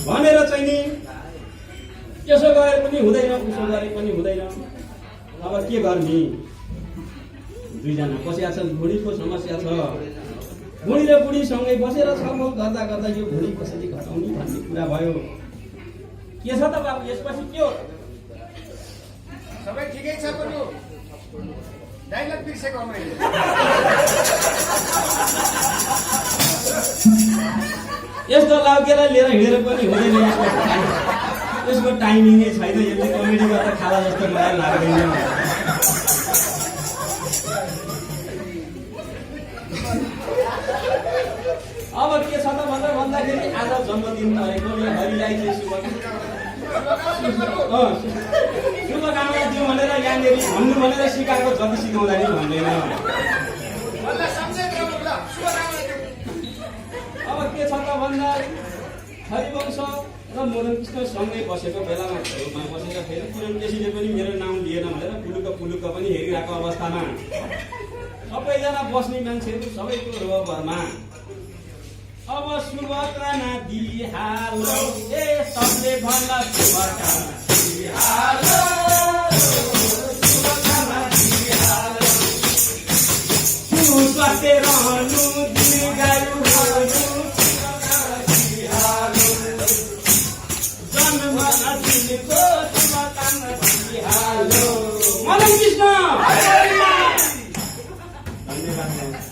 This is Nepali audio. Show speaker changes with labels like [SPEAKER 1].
[SPEAKER 1] भनेर चाहिँ नि यसो गरे पनि हुँदैन, उसो गरे पनि हुँदैन। अब के गर्ने? दुईजना बसिया छ, बुढीको समस्या छ। बुढी र बुढीसँगै बसेर छलफल गर्दा गर्दा यो बुढी कसरी घटाउने भन्ने कुरा भयो। के छ त बाबु यसपछि के हो?
[SPEAKER 2] सबै ठिकै छ बरु डाइलग बिर्सेको मैले।
[SPEAKER 1] यस्तो लाउकेलाई लिएर हिँडेर पनि हुँदैन। यसको टाइमिङै छैन। यसले कमेडी गर्दा खाला जस्तो मलाई लाग्दैन। अब के छ त भन्दाखेरि आज जन्मदिन भएको हरिलाई चाहिँ शुभकामना दिउँ भनेर यहाँनिर भन्नु भनेर सिकाएको, जति सिकाउँदा नि भन्दैन। अब के छ त भन्दा हरिवंश र मदन कृष्ण सँगै बसेको बेलामा घरमा बसेर फेरि किरण केसीले पनि मेरो नाम लिएन भनेर पुलुक्क पनि हेरिरहेको अवस्थामा सबैजना बस्ने मान्छेहरू सबैको रोभरमा अब शुभकामना दिहालो, ए सबले भन्दा शुभकामना दिहालो, शुभकामना दिहालो। सुस्वास्थ्य रहनु, दीर्घायु रहनु, शुभकामना दिहालो। जन्म दिनको शुभकामना दिहालो। मदन कृष्ण धन्यवाद।